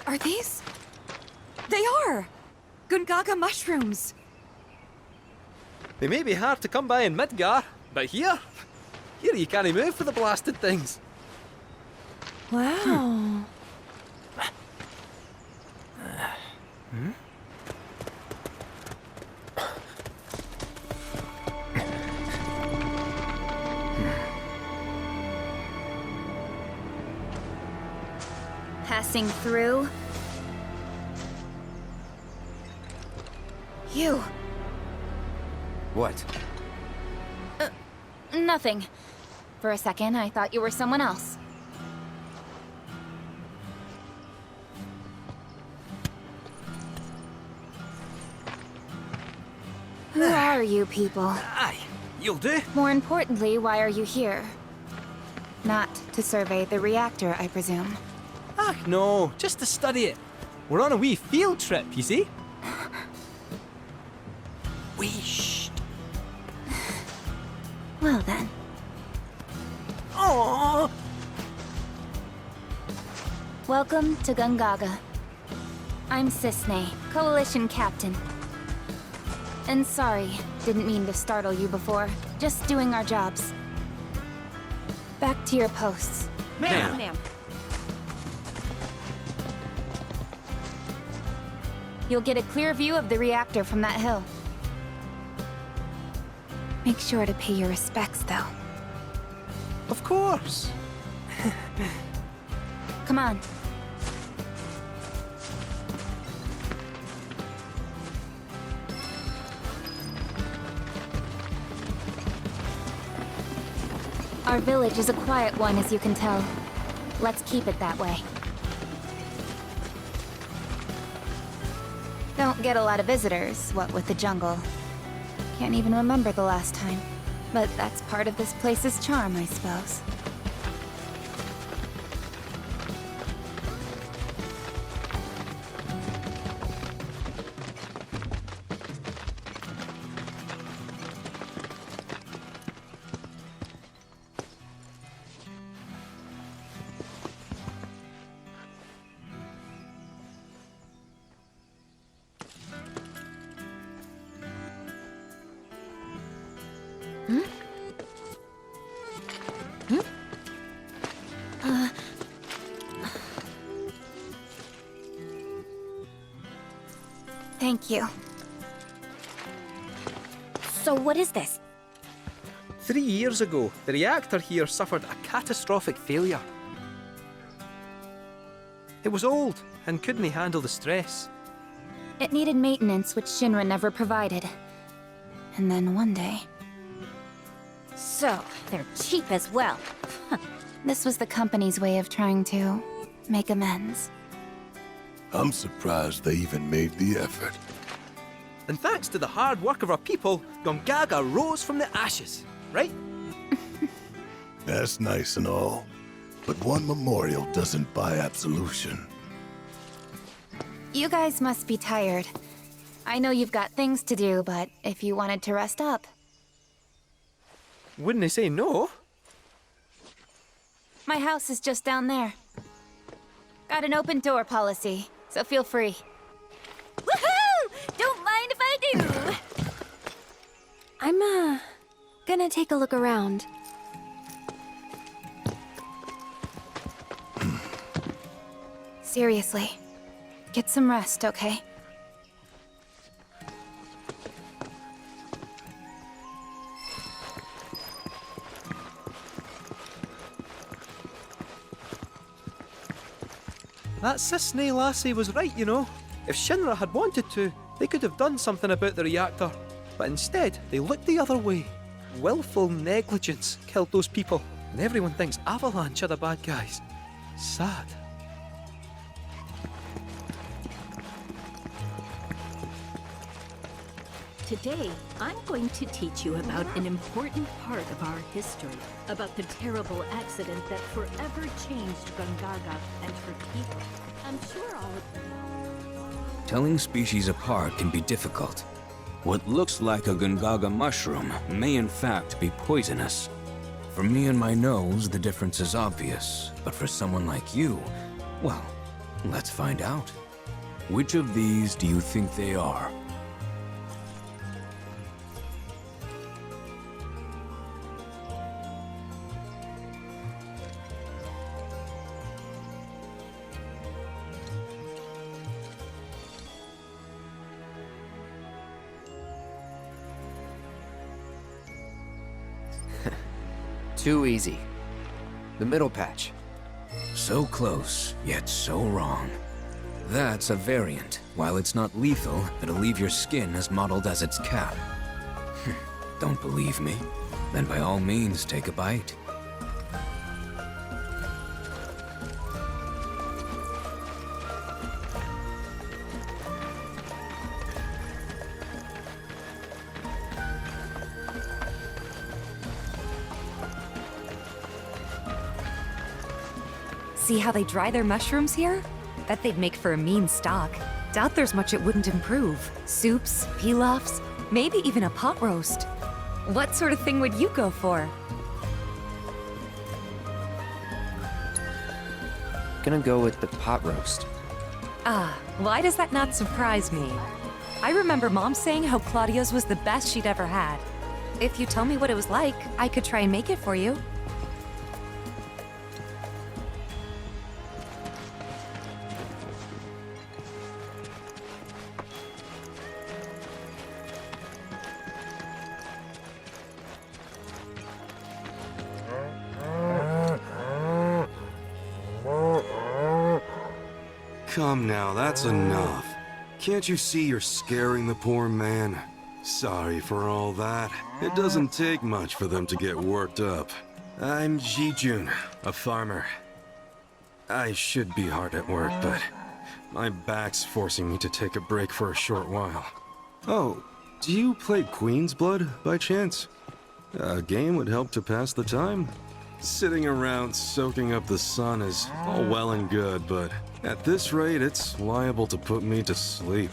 Are these? They are! Gungaga mushrooms! They may be hard to come by in Midgar, but here you can't move for the blasted things. Wow. Passing through. You. What? Nothing. For a second, I thought you were someone else. Who are you people? Aye, you'll do. More importantly, why are you here? Not to survey the reactor, I presume. Ah, no, just to study it. We're on a wee field trip, you see? Wee shh. Well then. Aww. Welcome to Gungaga. I'm Cisne, Coalition Captain. And sorry, didn't mean to startle you before. Just doing our jobs. Back to your posts. Ma'am. You'll get a clear view of the reactor from that hill. Make sure to pay your respects, though. Of course. Come on. Our village is a quiet one, as you can tell. Let's keep it that way. Don't get a lot of visitors, what with the jungle. Can't even remember the last time. But that's part of this place's charm, I suppose. Thank you. So what is this? 3 years ago, the reactor here suffered a catastrophic failure. It was old and couldn't handle the stress. It needed maintenance, which Shinra never provided. And then one day... So, they're cheap as well. This was the company's way of trying to make amends. I'm surprised they even made the effort. And thanks to the hard work of our people, Gongaga rose from the ashes, right? That's nice and all, but one memorial doesn't buy absolution. You guys must be tired. I know you've got things to do, but if you wanted to rest up... Wouldn't I say no? My house is just down there. Got an open door policy, so feel free. Woohoo! Don't mind if I do! I'm, gonna take a look around. Seriously. Get some rest, okay? That Cisne lassie was right, you know. If Shinra had wanted to, they could have done something about the reactor. But instead, they looked the other way. Willful negligence killed those people, and everyone thinks Avalanche are the bad guys. Sad. Today, I'm going to teach you about an important part of our history, about the terrible accident that forever changed Gongaga and her people. I'm sure all of them. Telling species apart can be difficult. What looks like a Gungaga mushroom may in fact be poisonous. For me and my nose, the difference is obvious, but for someone like you, well, Let's find out. Which of these do you think they are? Too easy. The middle patch. So close, yet so wrong. That's a variant. While it's not lethal, it'll leave your skin as mottled as its cap. Don't believe me? Then by all means, take a bite. See how they dry their mushrooms here? Bet they'd make for a mean stock. Doubt there's much it wouldn't improve. Soups, pilafs, maybe even a pot roast. What sort of thing would you go for? Gonna go with the pot roast. Ah, why does that not surprise me? I remember Mom saying how Claudia's was the best she'd ever had. If you tell me what it was like, I could try and make it for you. Come now, that's enough. Can't you see you're scaring the poor man? Sorry for all that. It doesn't take much for them to get worked up. I'm Jijun, a farmer. I should be hard at work, but my back's forcing me to take a break for a short while. Oh, do you play Queen's Blood by chance? A game would help to pass the time. Sitting around soaking up the sun is all well and good, but at this rate, it's liable to put me to sleep.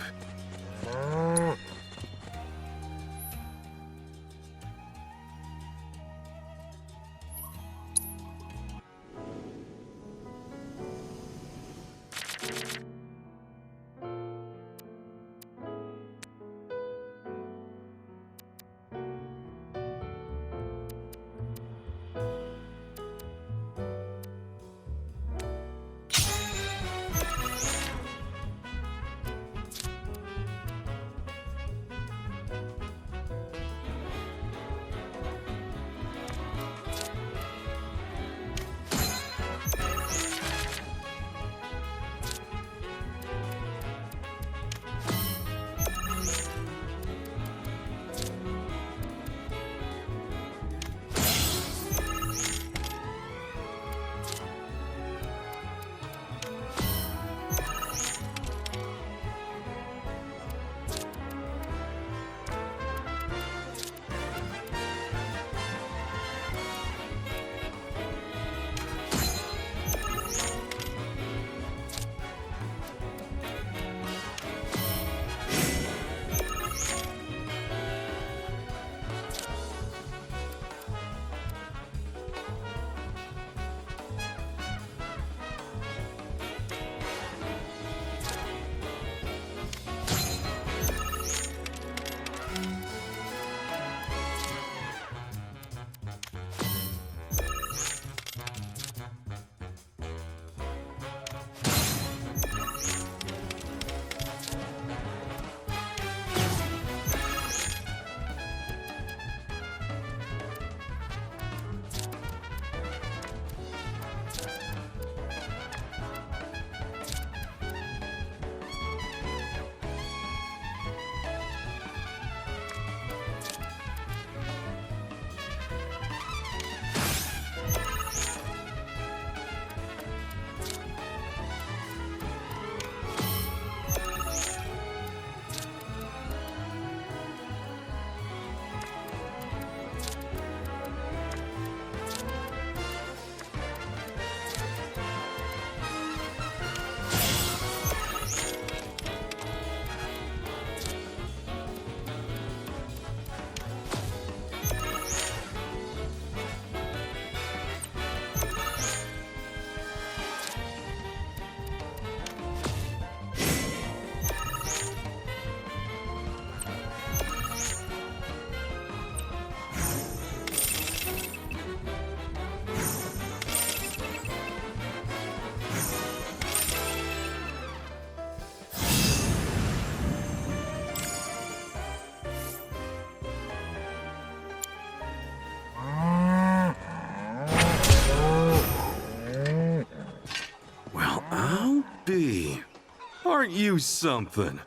you something.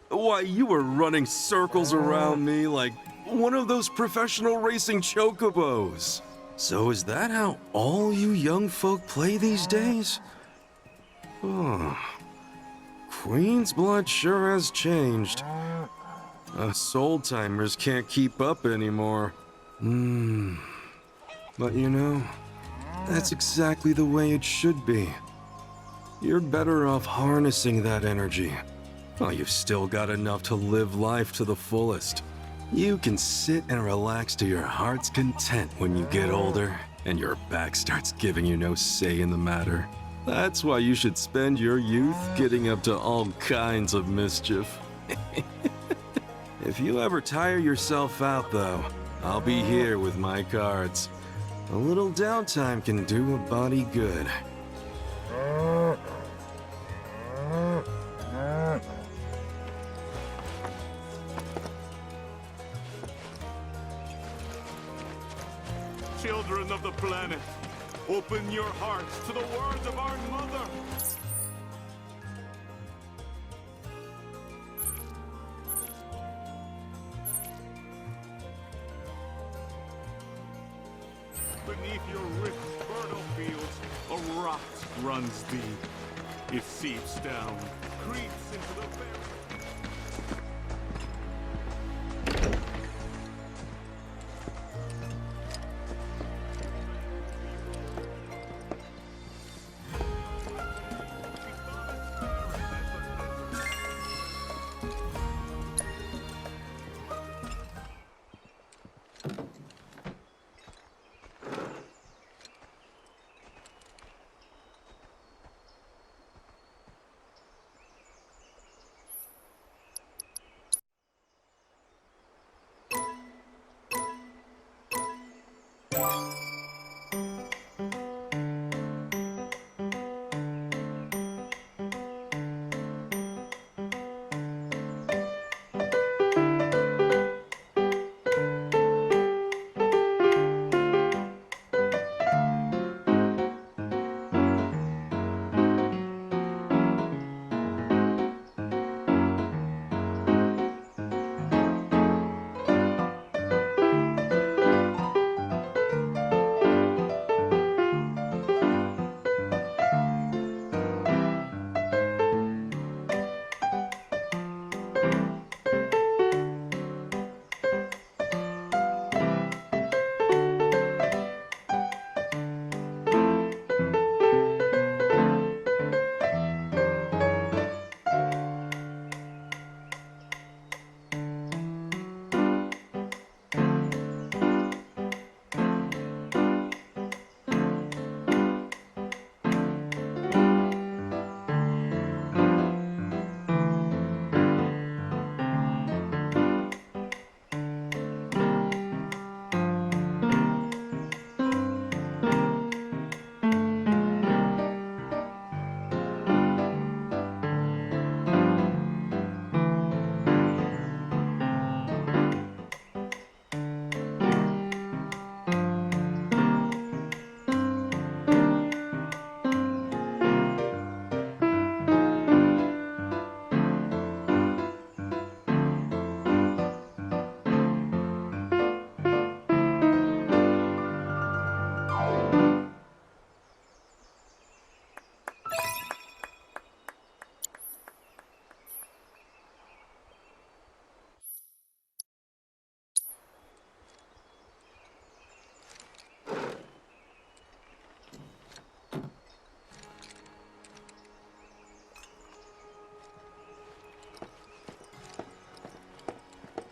Why, you were running circles around me like one of those professional racing chocobos. So is that how all you young folk play these days? Oh. Queen's blood sure has changed. Us old-timers can't keep up anymore. But you know, that's exactly the way it should be. You're better off harnessing that energy. While you've still got enough to live life to the fullest. You can sit and relax to your heart's content when you get older, and your back starts giving you no say in the matter. That's why you should spend your youth getting up to all kinds of mischief. If you ever tire yourself out, though, I'll be here with my cards. A little downtime can do a body good. Children of the planet, open your hearts to the words of our mother. Beneath your rich fertile fields, a rot runs deep. It seeps down, creeps into the very...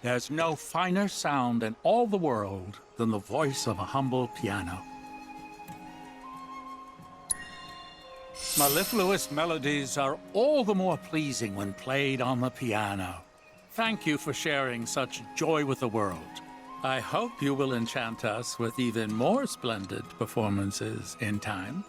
There's no finer sound in all the world than the voice of a humble piano. Mellifluous melodies are all the more pleasing when played on the piano. Thank you for sharing such joy with the world. I hope you will enchant us with even more splendid performances in time.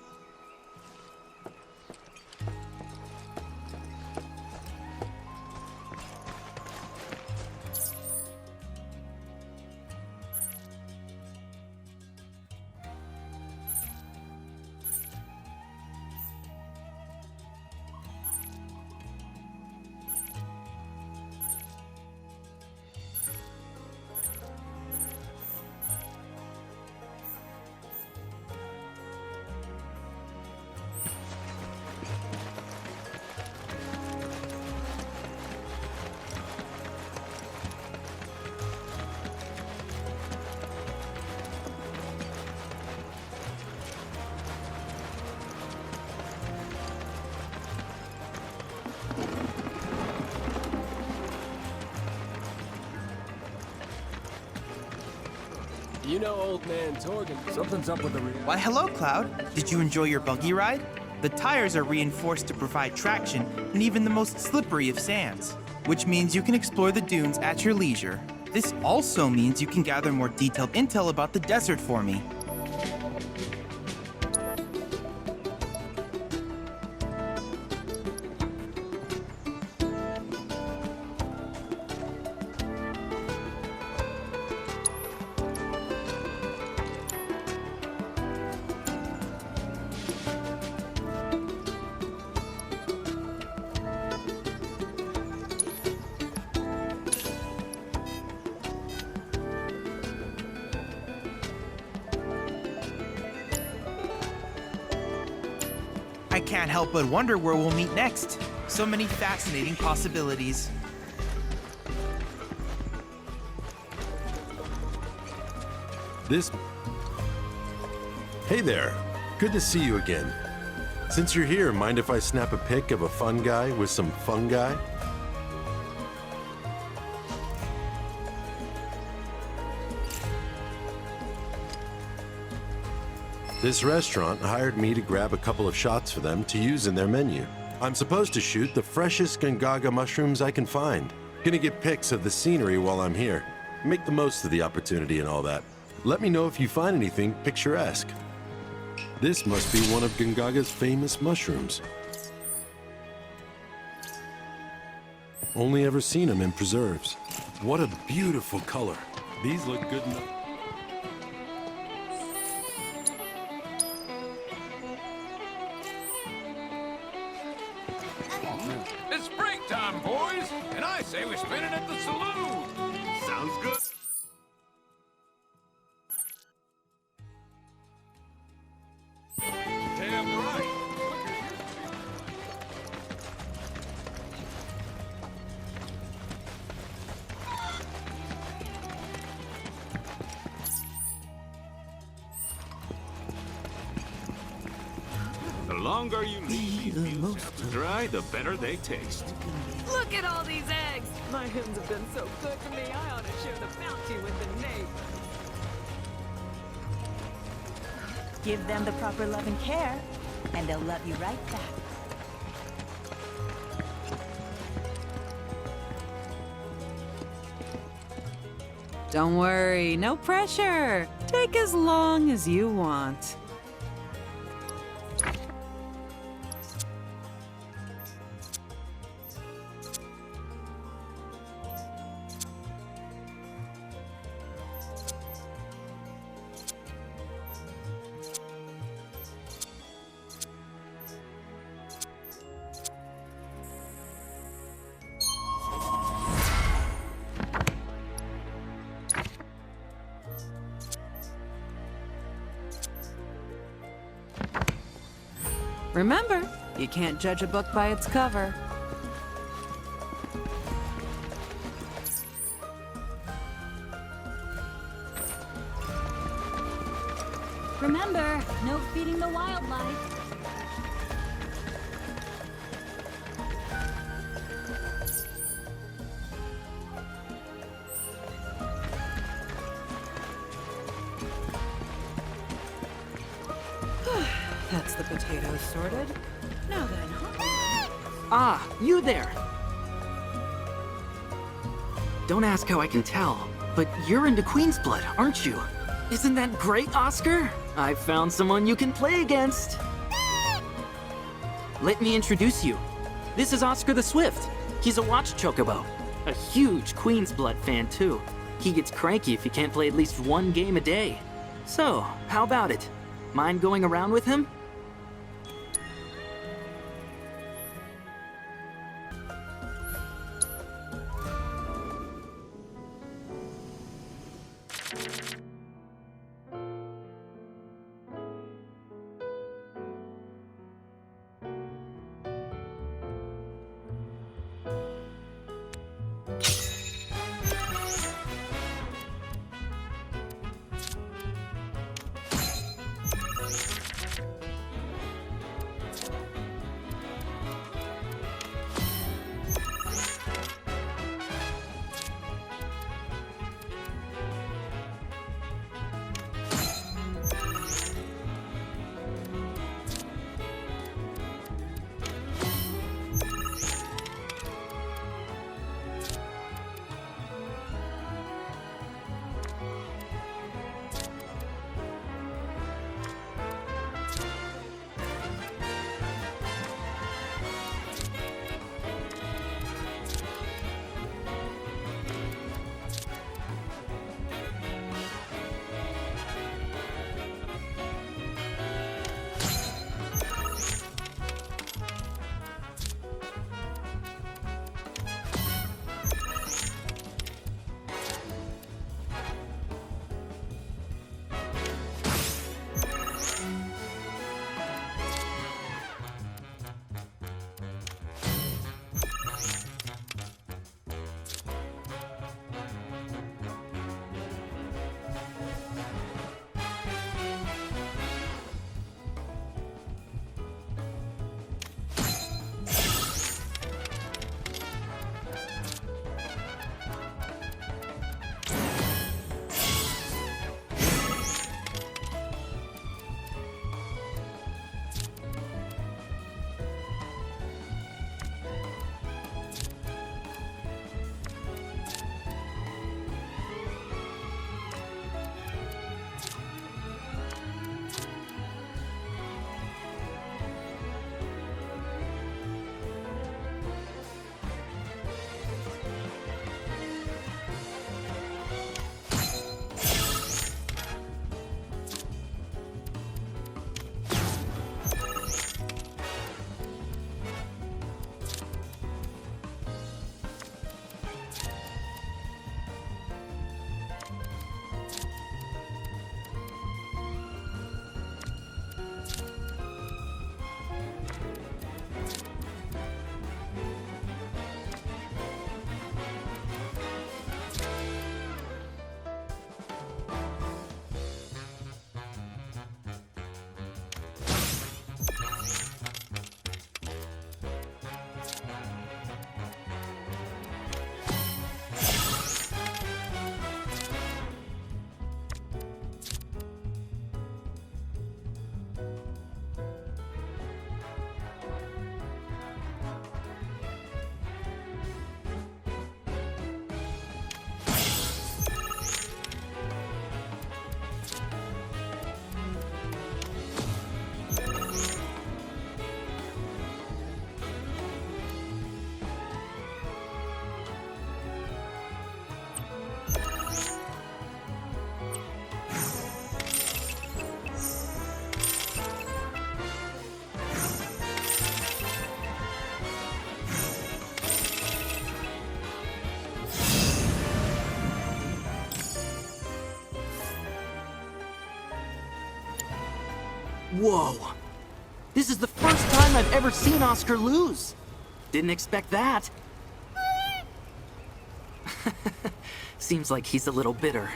You know old man Torgen. Something's up with the rear. Why, hello, Cloud. Did you enjoy your buggy ride? The tires are reinforced to provide traction in even the most slippery of sands, which means you can explore the dunes at your leisure. This also means you can gather more detailed intel about the desert for me. I can't help but wonder where we'll meet next. So many fascinating possibilities. Hey there. Good to see you again. Since you're here, mind if I snap a pic of a fun guy with some fungi? This restaurant hired me to grab a couple of shots for them to use in their menu. I'm supposed to shoot the freshest Gongaga mushrooms I can find. Gonna get pics of the scenery while I'm here. Make the most of the opportunity and all that. Let me know if you find anything picturesque. This must be one of Gongaga's famous mushrooms. Only ever seen them in preserves. What a beautiful color. These look good enough. It's break time, boys, and I say we spin it at the saloon. Sounds good. Damn right. The longer you leave these meals to dry, the better they taste. Look at all these eggs! My hens have been so good to me, I ought to share the bounty with the neighbors. Give them the proper love and care, and they'll love you right back. Don't worry, no pressure. Take as long as you want. Remember, you can't judge a book by its cover. Remember, no feeding the wildlife. That's the potatoes sorted. Now then, Ah, you there! Don't ask how I can tell, but you're into Queen's Blood, aren't you? Isn't that great, Oscar? I found someone you can play against. Let me introduce you. This is Oscar the Swift. He's a watch chocobo. A huge Queen's Blood fan, too. He gets cranky if he can't play at least one game a day. So, how about it? Mind going around with him? Whoa! This is the first time I've ever seen Oscar lose. Didn't expect that. Seems like he's a little bitter.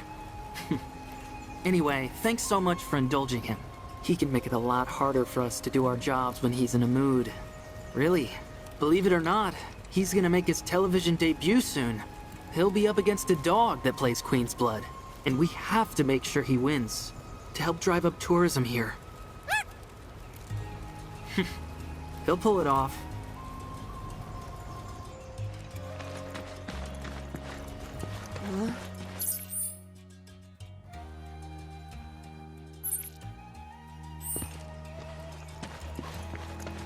Anyway, thanks so much for indulging him. He can make it a lot harder for us to do our jobs when he's in a mood. Really, believe it or not, he's gonna make his television debut soon. He'll be up against a dog that plays Queen's Blood, and we have to make sure he wins to help drive up tourism here. He'll pull it off.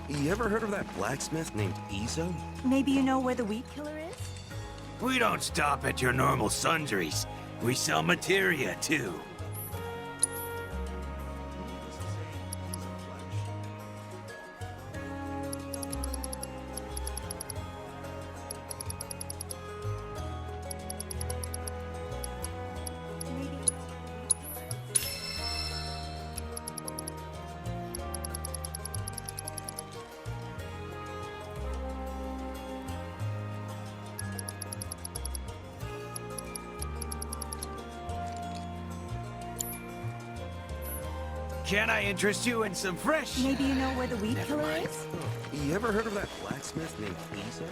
You ever heard of that blacksmith named Izo? Maybe you know where the weed killer is? We don't stop at your normal sundries. We sell materia, too. Can I interest you in some fresh? Maybe you know where the weed Never killer mind. is? You ever heard of that blacksmith named Izo?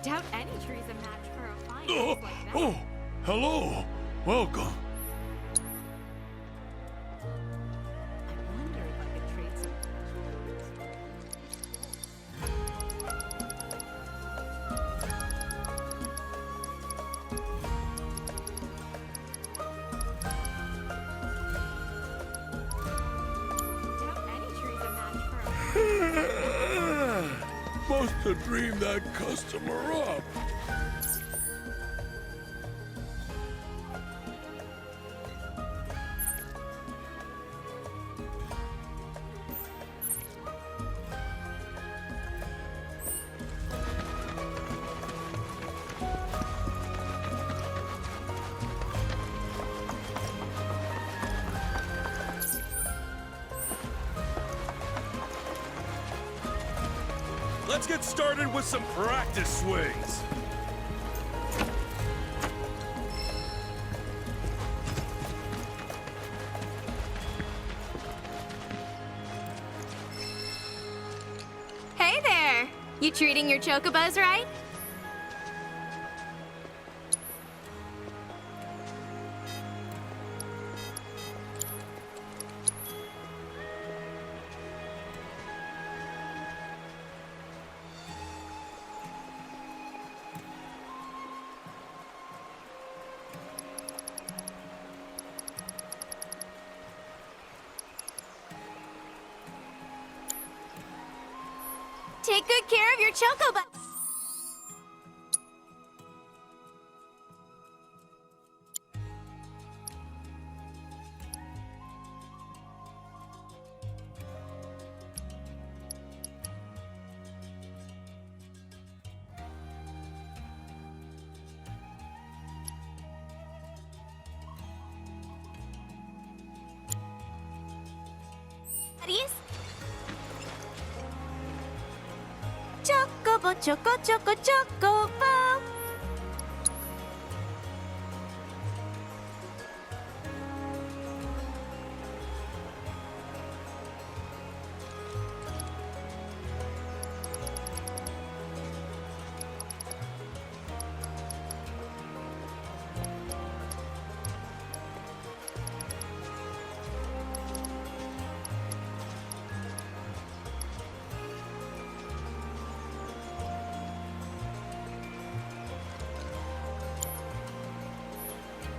Doubt any tree's a match for a fine Oh, like that. oh, hello. Welcome. I wonder if I could trade some. Doubt any tree's a match for a Must have dreamed that customer up. Let's get started with some practice swings. Hey there! You treating your chocobos right? Take good care of your chocobo. Buddies? Chocobo, chocobo.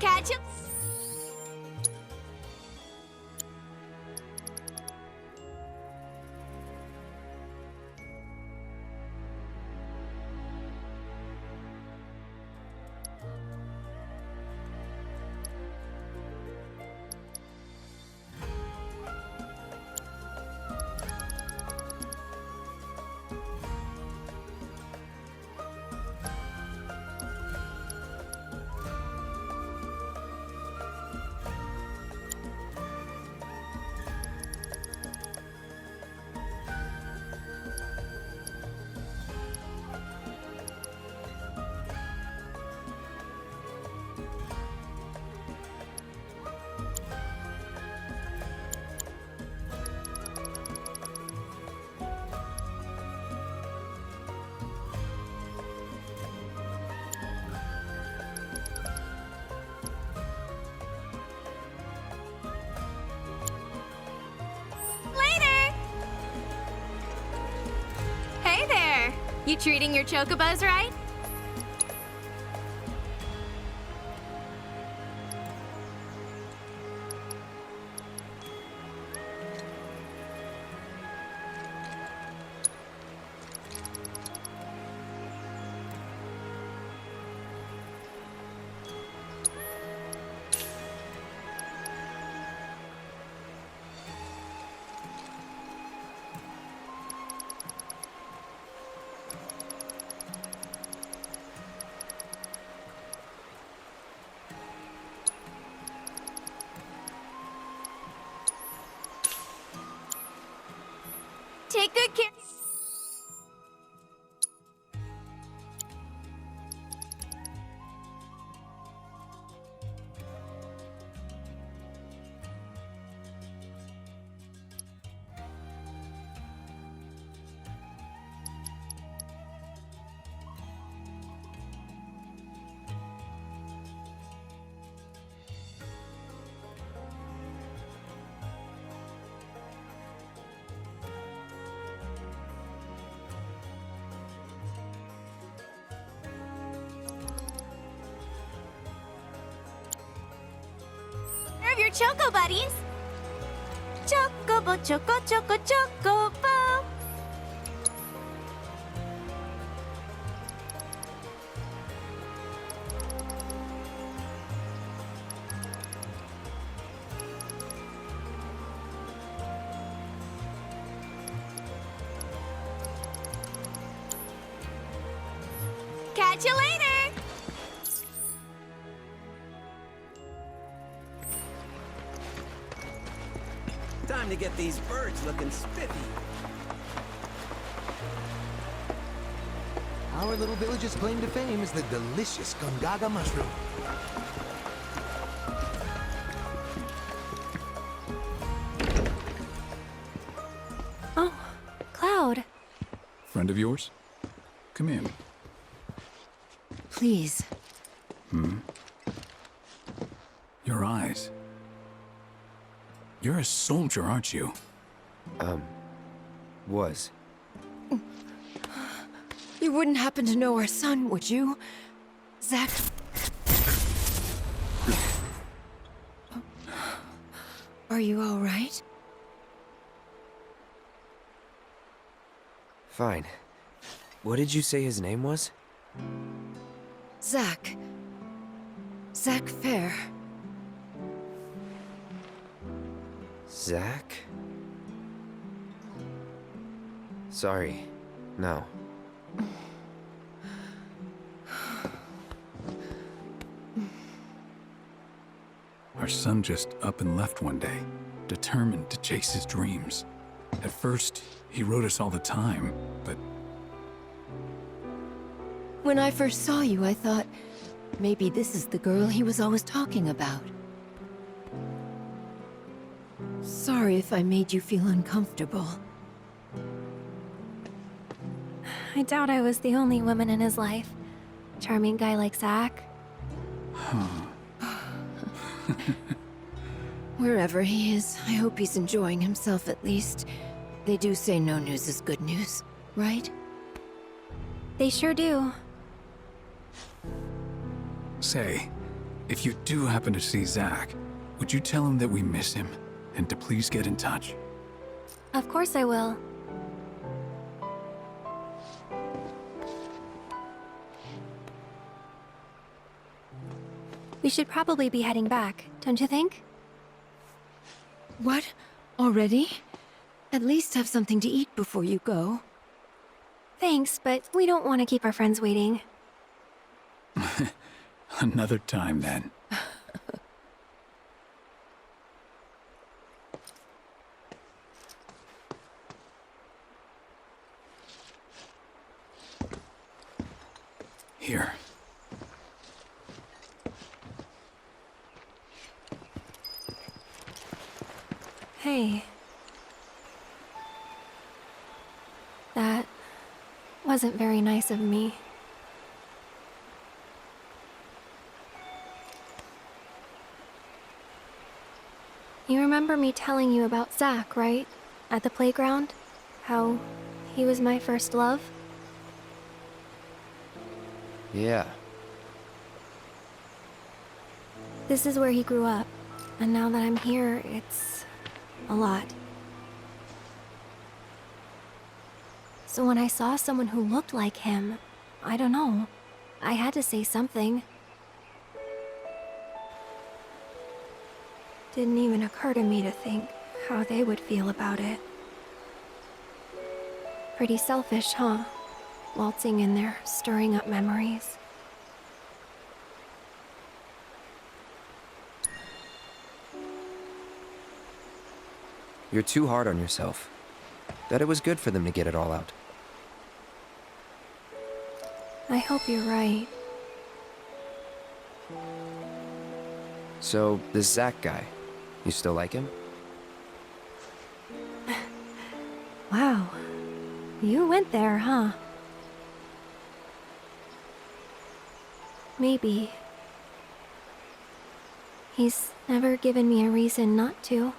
Catch him. You treating your chocobos right? Take good care. Of your choco buddies. Chocobo, choco, choco, chocobo. Catch you later. Time to get these birds looking spiffy. Our little village's claim to fame is the delicious Gungaga mushroom. Oh, Cloud. Friend of yours? Come in. Please. Your eyes. You're a soldier, aren't you? Was. You wouldn't happen to know our son, would you? Zack? Are you all right? Fine. What did you say his name was? Zack. Zack Fair. Zack? Sorry. No. Our son just up and left one day, determined to chase his dreams. At first, he wrote us all the time, but When I first saw you, I thought maybe this is the girl he was always talking about. Sorry if I made you feel uncomfortable. I doubt I was the only woman in his life. Charming guy like Zack. Wherever he is, I hope he's enjoying himself at least. They do say no news is good news, right? They sure do. say, if you do happen to see Zack, would you tell him that we miss him and to please get in touch? Of course I will. We should probably be heading back, don't you think? What? Already? At least have something to eat before you go. Thanks, but we don't want to keep our friends waiting. Another time, then. Here. Hey. That wasn't very nice of me. You remember me telling you about Zack, right? At the playground? How he was my first love? Yeah. This is where he grew up, and now that I'm here, it's a lot. So when I saw someone who looked like him, I don't know, I had to say something. Didn't even occur to me to think how they would feel about it. Pretty selfish, huh? Waltzing in there, stirring up memories. You're too hard on yourself. Bet it was good for them to get it all out. I hope you're right. So, this Zach guy, you still like him? Wow. You went there, huh? Maybe. He's never given me a reason not to.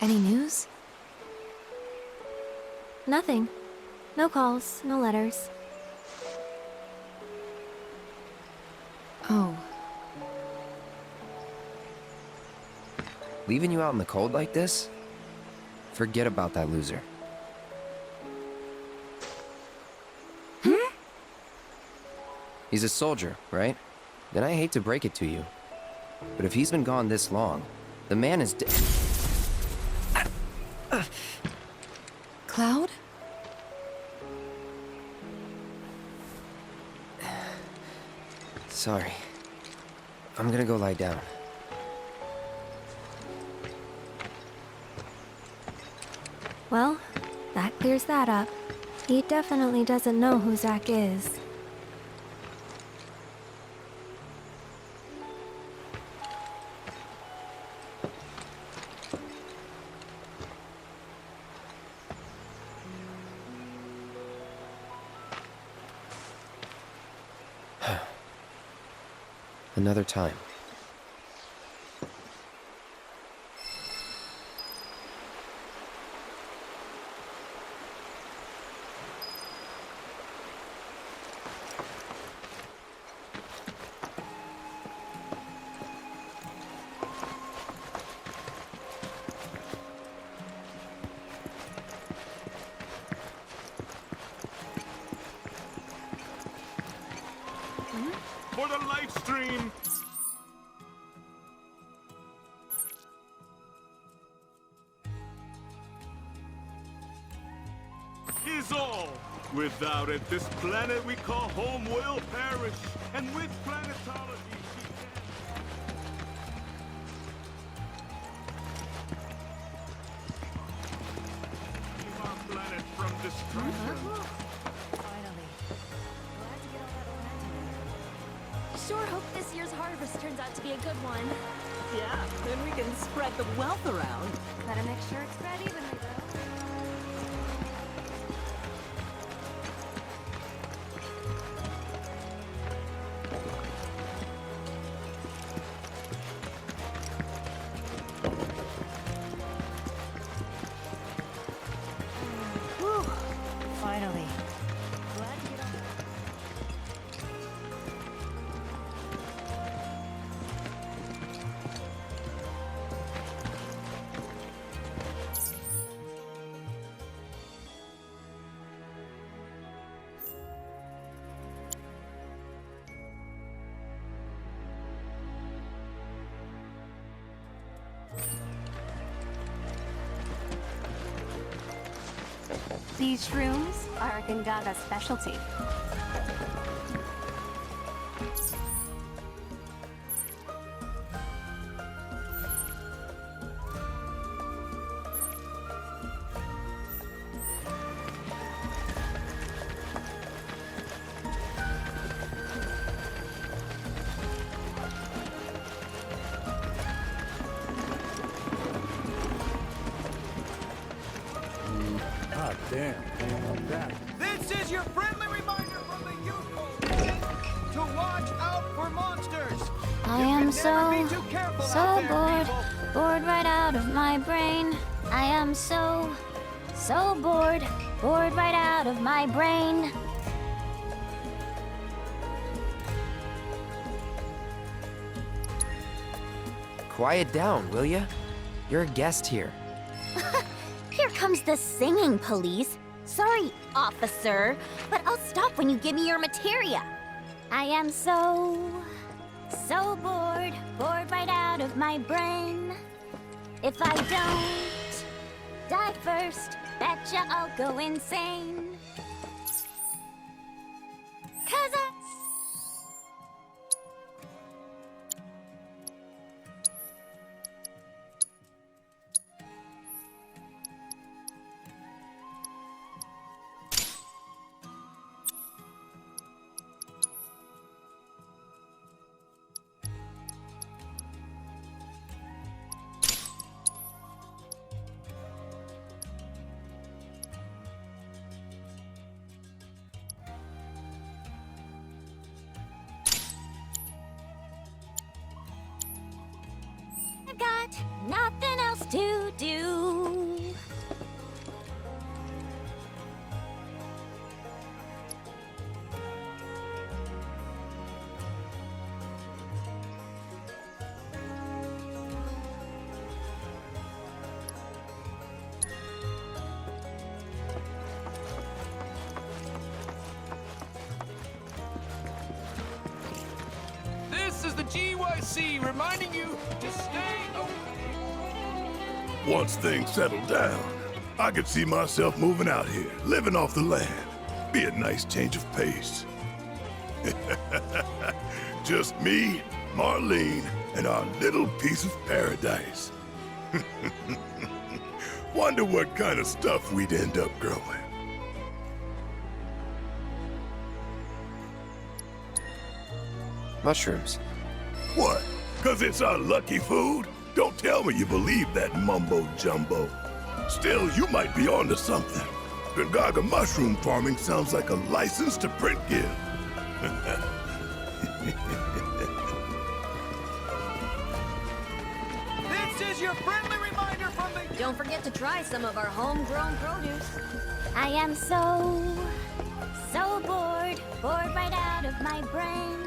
Any news? Nothing. No calls, no letters. Oh. Leaving you out in the cold like this? Forget about that loser. He's a soldier, right? Then I hate to break it to you. But if he's been gone this long, the man is dead. Cloud? Sorry. I'm gonna go lie down. Well, that clears that up. He definitely doesn't know who Zach is. Another time. For the live stream! Is all. Without it, this planet we call home will perish. And with planetology, she can save our planet from destruction. Sure hope this year's harvest turns out to be a good one. Yeah, then we can spread the wealth around. Better make sure it's spread evenly, though. Whew, finally. Glad to get on. These shrooms are a Gongaga specialty. Ah, damn. Not that. This is your friendly reminder from the youthful to watch out for am so bored. Bored right out of my brain. I am so bored. Bored right out of my brain. Quiet down, will ya? You're a guest here. Here comes the singing police. Sorry, officer, but I'll stop when you give me your materia. I am so bored. Bored right out of my brain. If I don't die first, betcha I'll go insane. 'Cause I've got nothing else to do. This is the GYC reminding you to stay away. Once things settle down, I could see myself moving out here, living off the land. Be a nice change of pace. Just me, Marlene, and our little piece of paradise. Wonder what kind of stuff we'd end up growing. Mushrooms. What? 'Cause it's our lucky food? Don't tell me you believe that mumbo-jumbo. Still, you might be onto something. Gongaga mushroom farming sounds like a license to print guild. This is your friendly reminder from the... Don't forget to try some of our homegrown produce. I am so bored. Bored right out of my brain.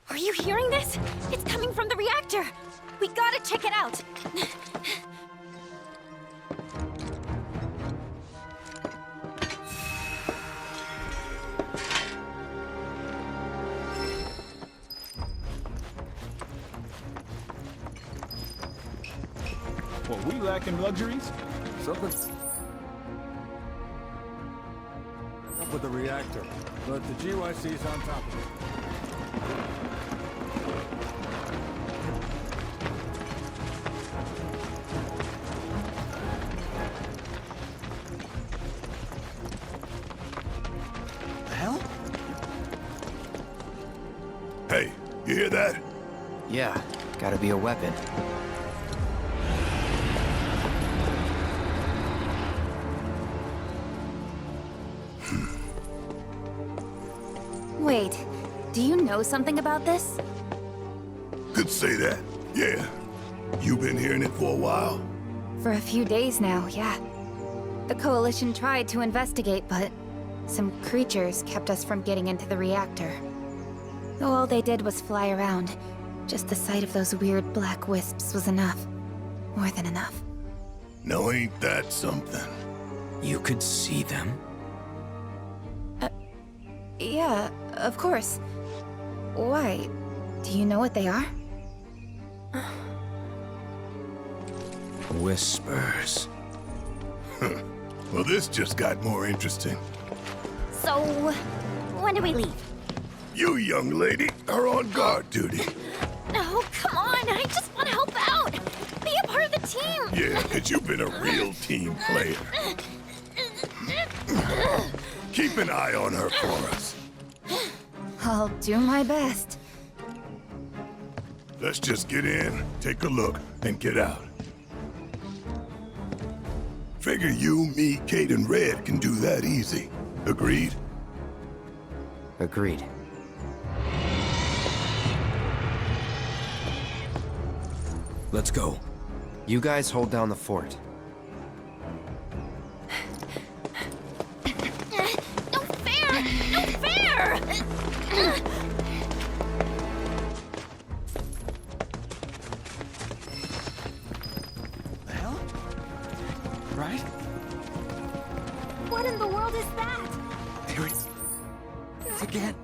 Are you hearing this? It's coming from the reactor. We gotta check it out. What, we lacking luxuries? Something's up with the reactor, but the GYC's on top of it. The hell? Hey, you hear that? Yeah, gotta be a weapon. Wait, do you know something about this? Could say that. Yeah. You been hearing it for a while? For a few days now, yeah. The Coalition tried to investigate, but some creatures kept us from getting into the reactor. All they did was fly around. Just the sight of those weird black wisps was enough. More than enough. No, ain't that something? You could see them? Yeah, of course. Why? Do you know what they are? Whispers. Well, this just got more interesting. So, when do we leave? You, young lady, are on guard duty. No, come on, I just want to help out! Be a part of the team! Yeah, 'cause you've been a real team player. Keep an eye on her for us. I'll do my best. Let's just get in, take a look, and get out. Figure you, me, Kate, and Red can do that easy. Agreed? Agreed. Let's go. You guys hold down the fort. No fair! No fair! The hell? Right? What in the world is that? There it is again.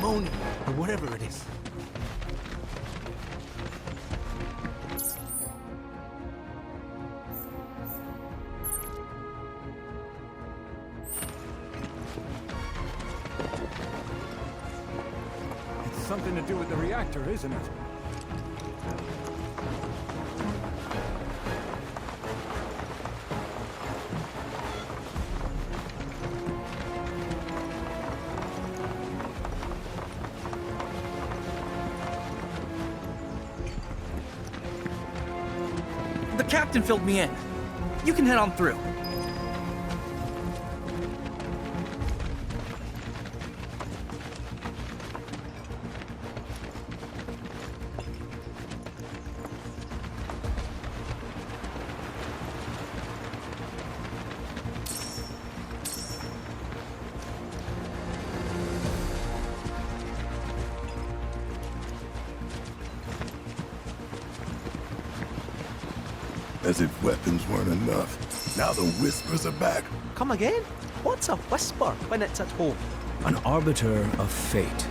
Moni, or whatever it is. It's something to do with the reactor, isn't it? The captain filled me in. You can head on through. As if weapons weren't enough. Now the whispers are back. Come again? What's a whisper when it's at home? An arbiter of fate.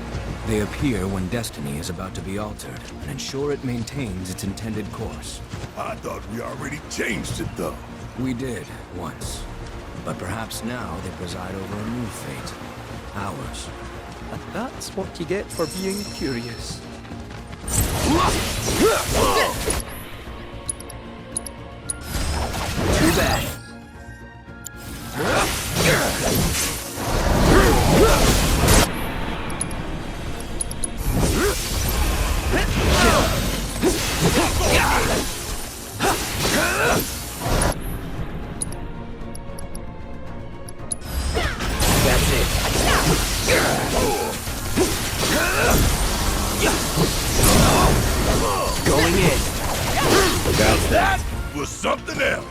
They appear when destiny is about to be altered and ensure it maintains its intended course. I thought we already changed it, though. We did, once. But perhaps now they preside over a new fate. Ours. And that's what you get for being curious. Too bad. That's it. Going in. That was something else.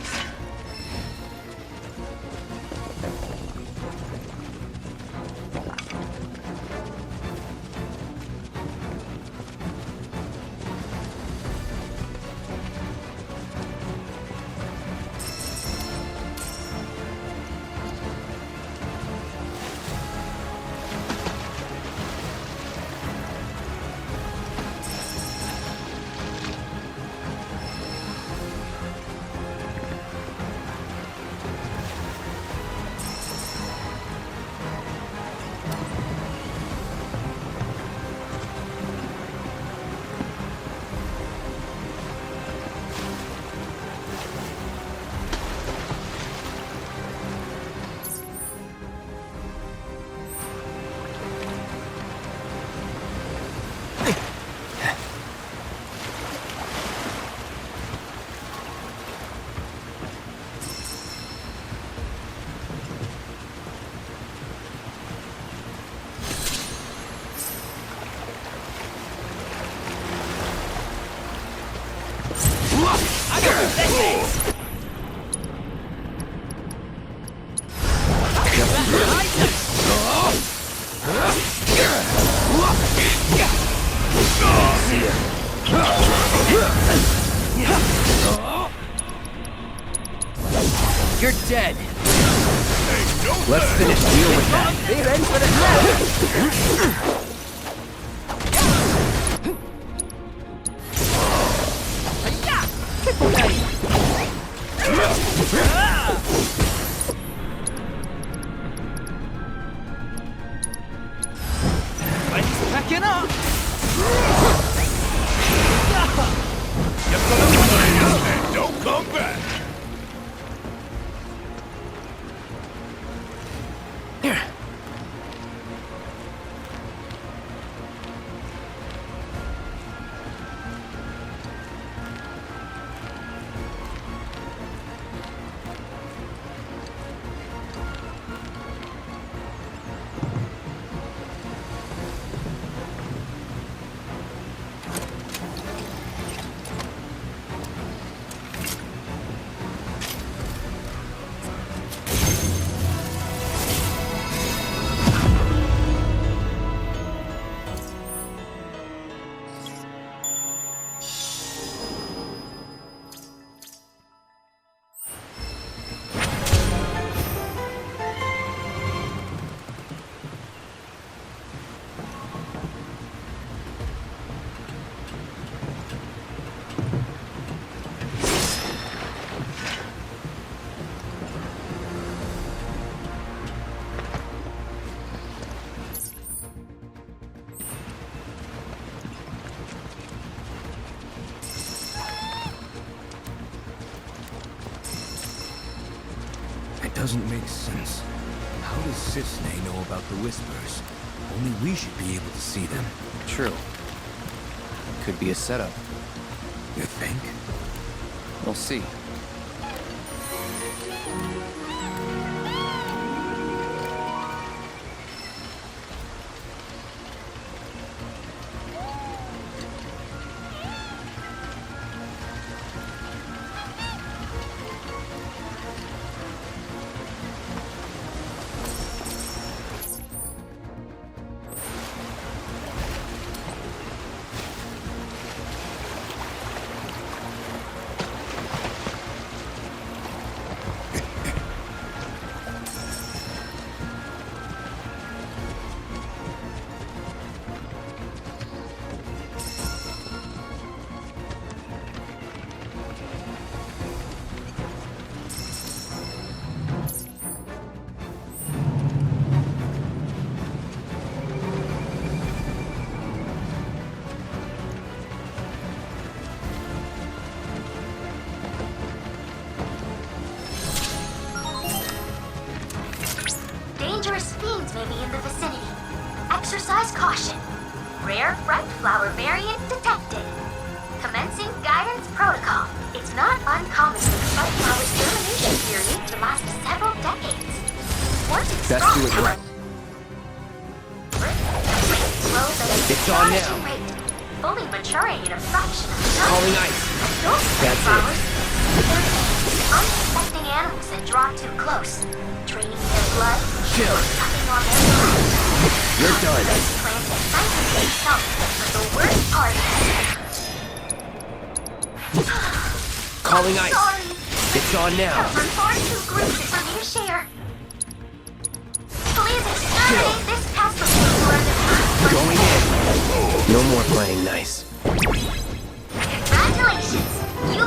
You're dead. Let's finish deal with that. They ready for the Backing up! And don't come back. It doesn't make sense. How does Sisney know about the whispers? Only we should be able to see them. True. Could be a setup. You think? We'll see. mutagens may be in the vicinity. Exercise caution. Rare bright flower variant detected. Commencing guidance protocol. It's not uncommon for the bright flower's germination period to last several decades. Once it's Best do it right. It's on now. Fully maturing in a fraction of time. Calling ice. Adult That's flowers, it. they're unsuspecting animals that draw too close. Draining their blood. Chill. Or sucking on their blood. You're done. These plants excitedly self, but the worst part is... Calling ice. Sorry. It's on now. Those are far too gruesome for me to share. Please exterminate this pest before the time. Going in. No more playing nice. Congratulations! You